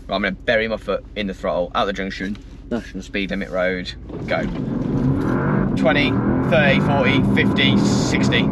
Right, I'm going to bury my foot in the throttle, out the junction, national speed limit road, go. 20, 30, 40, 50, 60.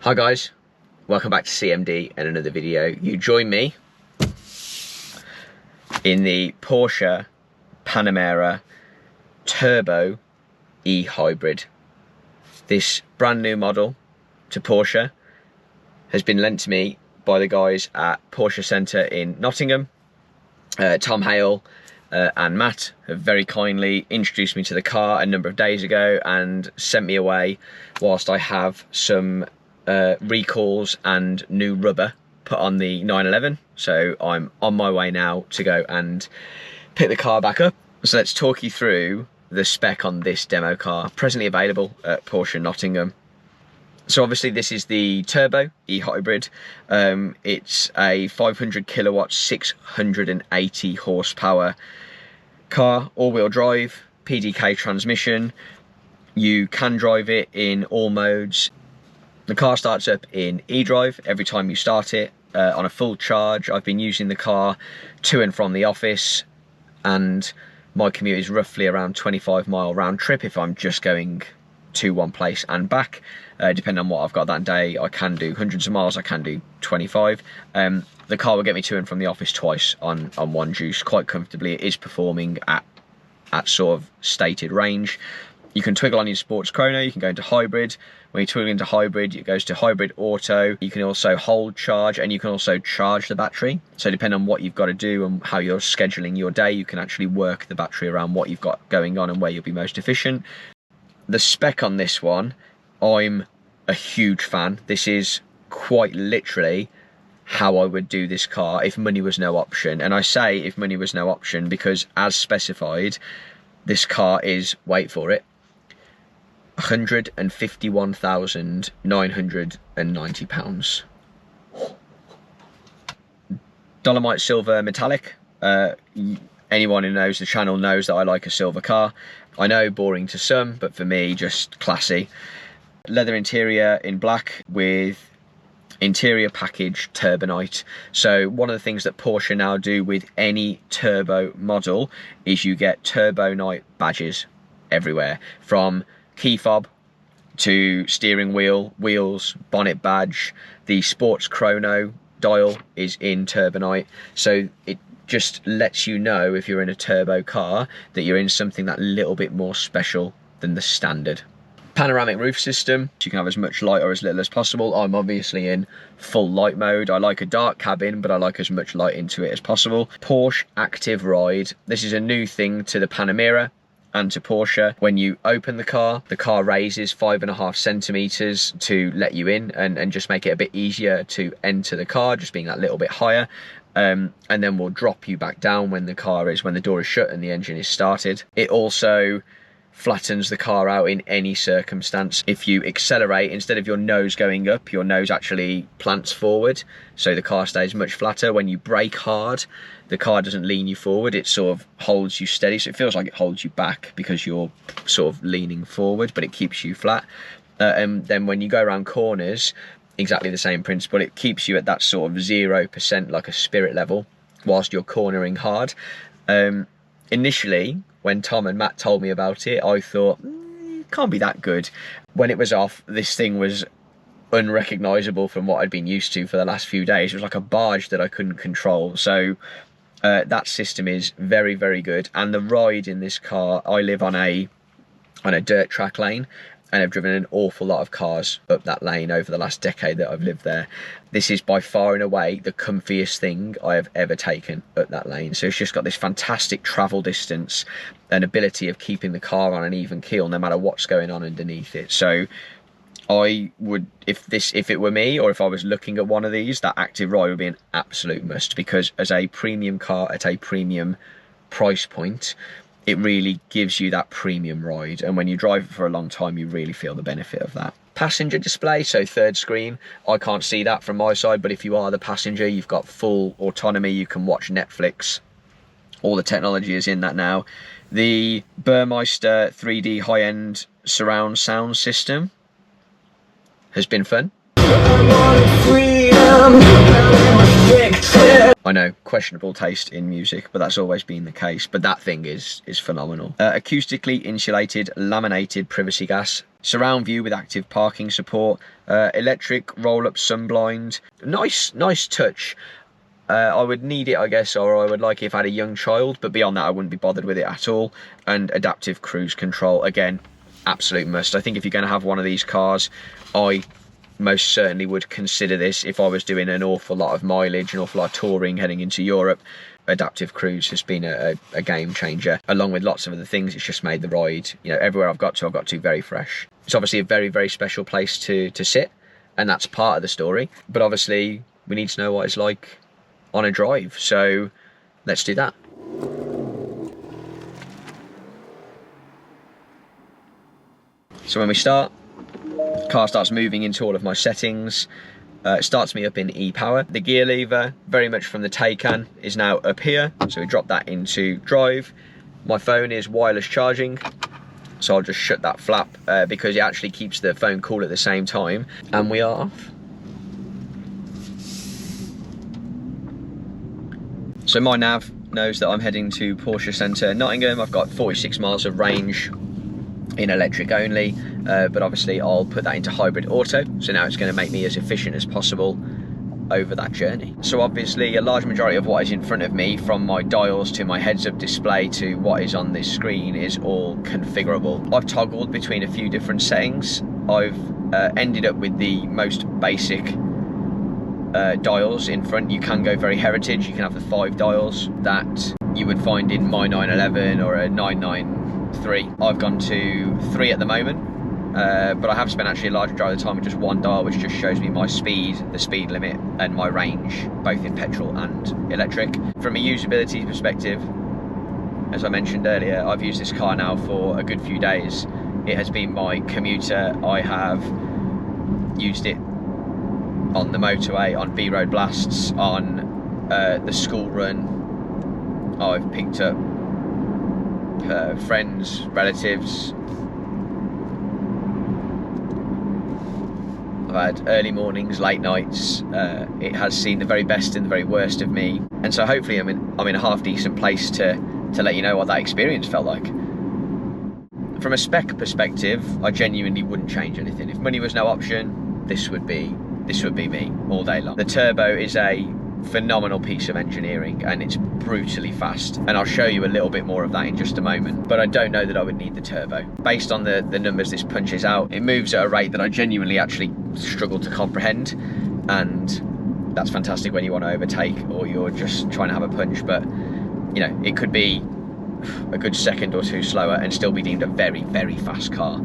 Hi guys, welcome back to CMD and another video. You join me in the Porsche Panamera Turbo E-Hybrid. This brand new model to Porsche has been lent to me by the guys at Porsche Centre in Nottingham. Tom, Hale and Matt have very kindly introduced me to the car a number of days ago and sent me away whilst I have some recalls and new rubber put on the 911. So I'm on my way now to go and pick the car back up. So let's talk you through the spec on this demo car, presently available at Porsche Nottingham. So obviously this is the Turbo E-Hybrid. It's a 500 kilowatts, 680 horsepower car, all-wheel drive, PDK transmission. You can drive it in all modes. The car starts up in eDrive every time you start it on a full charge. I've been using the car to and from the office, and my commute is roughly around 25-mile round trip if I'm just going to one place and back. Depending on what I've got that day, I can do hundreds of miles, I can do 25. The car will get me to and from the office twice on one juice quite comfortably. It is performing at sort of stated range. You can toggle on your sports chrono, you can go into hybrid. When you toggle into hybrid, it goes to hybrid auto. You can also hold charge, and you can also charge the battery. So depending on what you've got to do and how you're scheduling your day, you can actually work the battery around what you've got going on and where you'll be most efficient. The spec on this one, I'm a huge fan. This is quite literally how I would do this car if money was no option. And I say if money was no option because, as specified, this car is, wait for it, £151,990. Dolomite Silver metallic. Anyone who knows the channel knows that I like a silver car. I know, boring to some, but for me, just classy. Leather interior in black with interior package turbonite. So one of the things that Porsche now do with any turbo model is you get turbonite badges everywhere, from key fob to steering wheel, wheels, bonnet badge. The sports chrono dial is in turbonite, so it just lets you know if you're in a turbo car that you're in something that little bit more special than the standard. Panoramic roof system, you can have as much light or as little as possible. I'm obviously in full light mode. I like a dark cabin, but I like as much light into it as possible. Porsche Active Ride. This is a new thing to the Panamera and to Porsche. When you open the car raises 5.5 centimeters to let you in and just make it a bit easier to enter the car, just being that little bit higher. And then will drop you back down when the door is shut and the engine is started. It also flattens the car out in any circumstance. If you accelerate, instead of your nose going up, your nose actually plants forward, so the car stays much flatter. When you brake hard, the car doesn't lean you forward, it sort of holds you steady, so it feels like it holds you back because you're sort of leaning forward, but it keeps you flat. And then when you go around corners, exactly the same principle. It keeps you at that sort of 0%, like a spirit level, whilst you're cornering hard. Initially, when Tom and Matt told me about it, I thought, it can't be that good. When it was off, this thing was unrecognisable from what I'd been used to for the last few days. It was like a barge that I couldn't control. So that system is very, very good. And the ride in this car, I live on a dirt track lane, and I've driven an awful lot of cars up that lane over the last decade that I've lived there. This is by far and away the comfiest thing I have ever taken up that lane. So it's just got this fantastic travel distance and ability of keeping the car on an even keel no matter what's going on underneath it. So I would, if it were me, or if I was looking at one of these, that Active Ride would be an absolute must, because as a premium car at a premium price point, it really gives you that premium ride, and when you drive it for a long time, you really feel the benefit of that. Passenger display, so third screen. I can't see that from my side, but if you are the passenger, you've got full autonomy. You can watch Netflix. All the technology is in that now. The Burmeister 3D high-end surround sound system has been fun. I know, questionable taste in music, but that's always been the case. But that thing is phenomenal. Acoustically insulated, laminated privacy glass, surround view with active parking support, electric roll-up sunblind. Nice touch. I would need it, I guess, or I would like it if I had a young child, but beyond that I wouldn't be bothered with it at all. And adaptive cruise control, again, absolute must. I think if you're going to have one of these cars, I most certainly would consider this if I was doing an awful lot of mileage, an awful lot of touring heading into Europe. Adaptive cruise has been a game changer. Along with lots of other things, it's just made the ride, you know, everywhere I've got to very fresh. It's obviously a very, very special place to sit, and that's part of the story. But obviously, we need to know what it's like on a drive, so let's do that. So when we start, the car starts moving into all of my settings. It starts me up in e-power. The gear lever, very much from the Taycan, is now up here, so we drop that into drive. My phone is wireless charging, so I'll just shut that flap because it actually keeps the phone cool at the same time, and we are off. So my nav knows that I'm heading to Porsche Centre Nottingham. I've got 46 miles of range in electric only, but obviously I'll put that into hybrid auto, so now it's going to make me as efficient as possible over that journey. So obviously a large majority of what is in front of me, from my dials to my heads-up display to what is on this screen, is all configurable. I've toggled between a few different settings. I've ended up with the most basic dials in front. You can go very heritage, you can have the 5 dials that you would find in my 911 or a 993. I've gone to 3 at the moment, but I have spent actually a large majority of the time with just 1 dial, which just shows me my speed, the speed limit, and my range, both in petrol and electric. From a usability perspective, as I mentioned earlier, I've used this car now for a good few days. It has been my commuter. I have used it on the motorway, on B-road blasts, on the school run. I've picked up friends, relatives. I've had early mornings, late nights. It has seen the very best and the very worst of me, and so hopefully I'm in a half decent place to let you know what that experience felt like. From a spec perspective, I genuinely wouldn't change anything. If money was no option, this would be me all day long. The turbo is a phenomenal piece of engineering, and it's brutally fast, and I'll show you a little bit more of that in just a moment, but I don't know that I would need the turbo. Based on the numbers this punches out, it moves at a rate that I genuinely actually struggle to comprehend, and that's fantastic when you want to overtake or you're just trying to have a punch. But you know, it could be a good second or two slower and still be deemed a very, very fast car,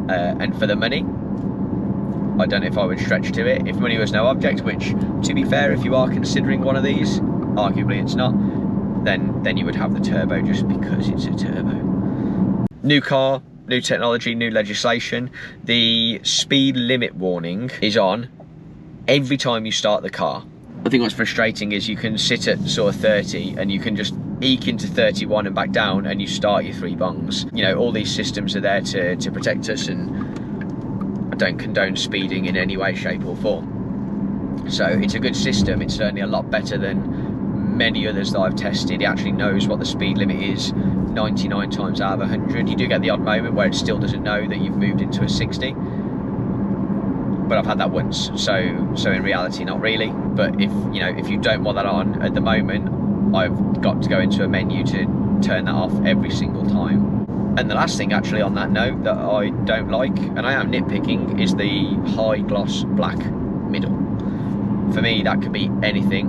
and for the money, I don't know if I would stretch to it. If money was no object, which, to be fair, if you are considering one of these, arguably it's not, then you would have the turbo just because it's a turbo. New car, new technology, new legislation. The speed limit warning is on every time you start the car. I think what's frustrating is you can sit at sort of 30 and you can just eke into 31 and back down and you start your 3 bongs. You know, all these systems are there to protect us, and I don't condone speeding in any way, shape or form. So it's a good system. It's certainly a lot better than many others that I've tested. It actually knows what the speed limit is 99 times out of 100. You do get the odd moment where it still doesn't know that you've moved into a 60. But I've had that once, so in reality, not really. But if you don't want that on at the moment, I've got to go into a menu to turn that off every single time. And the last thing actually on that note that I don't like, and I am nitpicking, is the high gloss black middle. For me, that could be anything.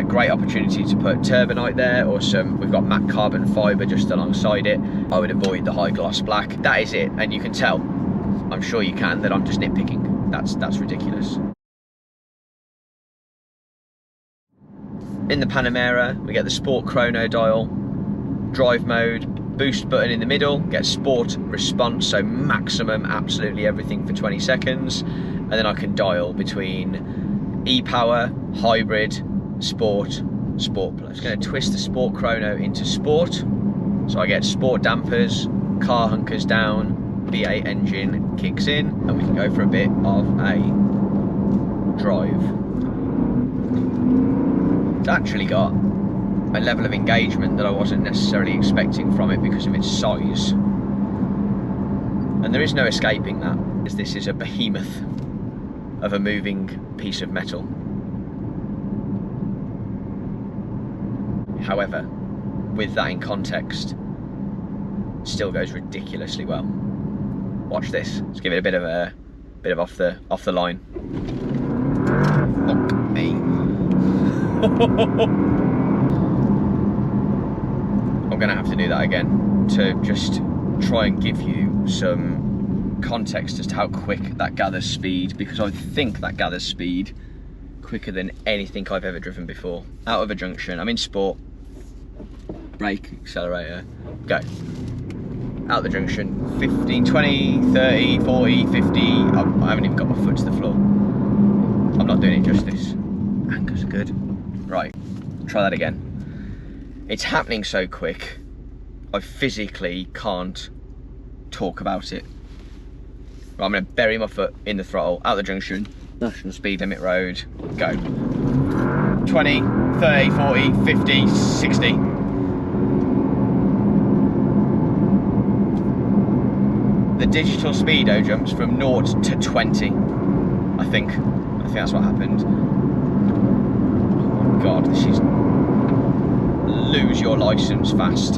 Great opportunity to put turbonite there, or we've got matte carbon fibre just alongside it. I would avoid the high gloss black. That is it, and you can tell, I'm sure you can, that I'm just nitpicking. That's ridiculous. In the Panamera, we get the Sport chrono dial, drive mode, boost button in the middle, get sport response, so maximum absolutely everything for 20 seconds, and then I can dial between e-power, hybrid, sport, sport plus. I'm going to twist the Sport chrono into sport, so I get sport dampers, car hunkers down, V8 engine kicks in and we can go for a bit of a drive. It's actually got a level of engagement that I wasn't necessarily expecting from it because of its size. And there is no escaping that, as this is a behemoth of a moving piece of metal. However, with that in context, it still goes ridiculously well. Watch this. Let's give it a bit of off the line. Fuck me. I'm gonna have to do that again to just try and give you some context as to how quick that gathers speed, because I think that gathers speed quicker than anything I've ever driven before. Out of a junction, I'm in sport, brake, accelerator, go. Out the junction, 15, 20, 30, 40, 50, I haven't even got my foot to the floor. I'm not doing it justice. Anchors are good. Right, try that again. It's happening so quick, I physically can't talk about it. Right, I'm gonna bury my foot in the throttle, out the junction, national speed limit road, go. 20, 30, 40, 50, 60. The digital speedo jumps from 0 to 20, I think that's what happened. Oh my God, this is lose your license fast.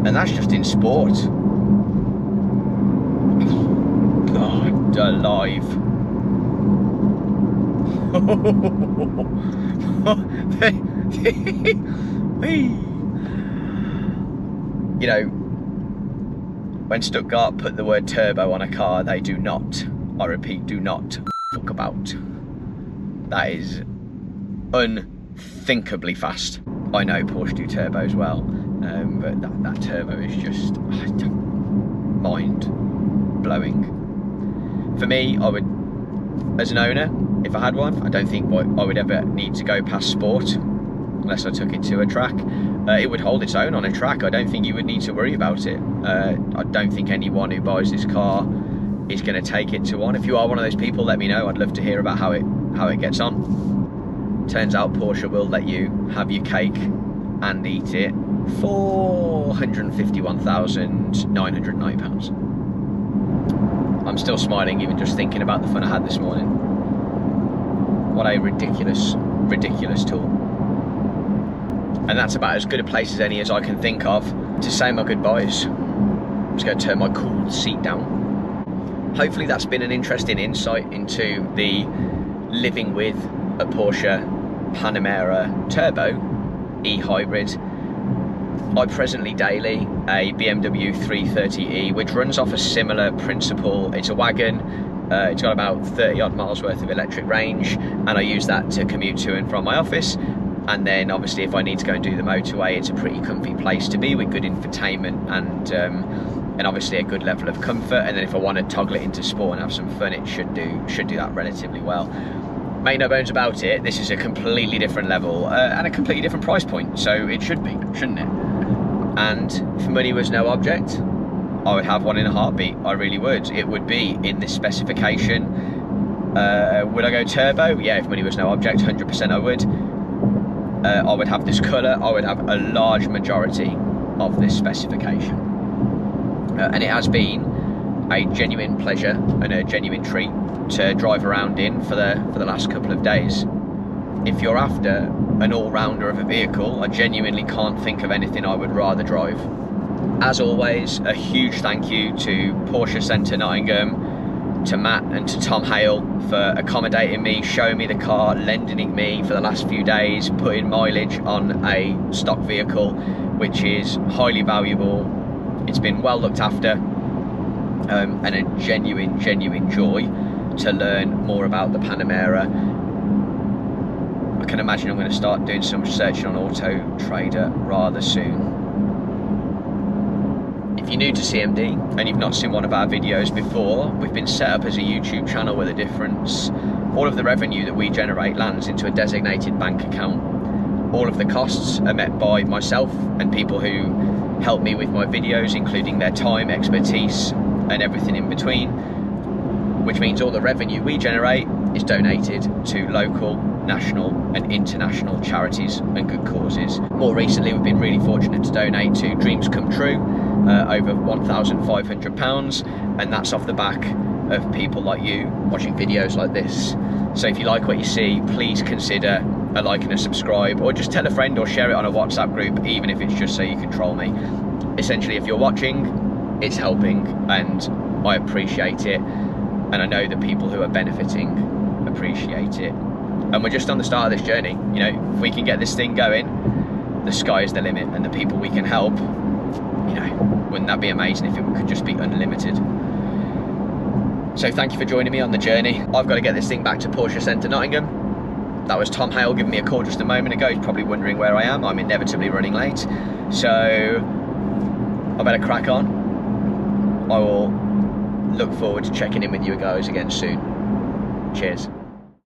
And that's just in sport. God alive. You know, when Stuttgart put the word turbo on a car, they do not, I repeat, do not fuck about. That is unthinkably fast. I know Porsche do turbos well, but that turbo is just mind-blowing. For me, I would, as an owner, if I had one, I don't think I would ever need to go past sport unless I took it to a track. It would hold its own on a track. I don't think you would need to worry about it. I don't think anyone who buys this car is going to take it to one. If you are one of those people, let me know. I'd love to hear about how it gets on. Turns out Porsche will let you have your cake and eat it for £151,990. I'm still smiling even just thinking about the fun I had this morning. What a ridiculous, ridiculous tool. And that's about as good a place as any as I can think of to say my goodbyes. I'm just going to turn my cool seat down. Hopefully that's been an interesting insight into the living with a Porsche Panamera Turbo E-Hybrid. I presently daily a BMW 330e, which runs off a similar principle. It's a wagon. It's got about 30 odd miles worth of electric range, and I use that to commute to and from my office. And then obviously if I need to go and do the motorway, it's a pretty comfy place to be with good infotainment and obviously a good level of comfort. And then if I want to toggle it into sport and have some fun, it should do that relatively well. Make no bones about it, this is a completely different level and a completely different price point, so it should be, shouldn't it? And if money was no object, I would have one in a heartbeat. I really would. It would be in this specification. Would I go turbo? Yeah, if money was no object, 100% I would. I would have this colour, I would have a large majority of this specification. And it has been a genuine pleasure and a genuine treat to drive around in for the last couple of days. If you're after an all-rounder of a vehicle, I genuinely can't think of anything I would rather drive. As always, a huge thank you to Porsche Centre Nottingham, to Matt and to Tom Hale for accommodating me, showing me the car, lending it me for the last few days, putting mileage on a stock vehicle, which is highly valuable. It's been well looked after, and a genuine joy to learn more about the Panamera. I can imagine I'm going to start doing some searching on Auto Trader rather soon. If you're new to CMD and you've not seen one of our videos before, we've been set up as a YouTube channel with a difference. All of the revenue that we generate lands into a designated bank account. All of the costs are met by myself and people who help me with my videos, including their time, expertise, and everything in between, which means all the revenue we generate is donated to local, national and international charities and good causes. More recently, we've been really fortunate to donate to Dreams Come True, over £1,500, and that's off the back of people like you watching videos like this. So if you like what you see, please consider a like and a subscribe, or just tell a friend or share it on a WhatsApp group, even if it's just so you can troll me. Essentially, if you're watching, it's helping, and I appreciate it, and I know that people who are benefiting appreciate it. And we're just on the start of this journey. You know, if we can get this thing going, the sky is the limit, and the people we can help, you know, wouldn't that be amazing if it could just be unlimited? So thank you for joining me on the journey. I've got to get this thing back to Porsche Centre Nottingham. That was Tom Hale giving me a call just a moment ago. He's probably wondering where I am. I'm inevitably running late. So I better crack on. I will look forward to checking in with you guys again soon. Cheers.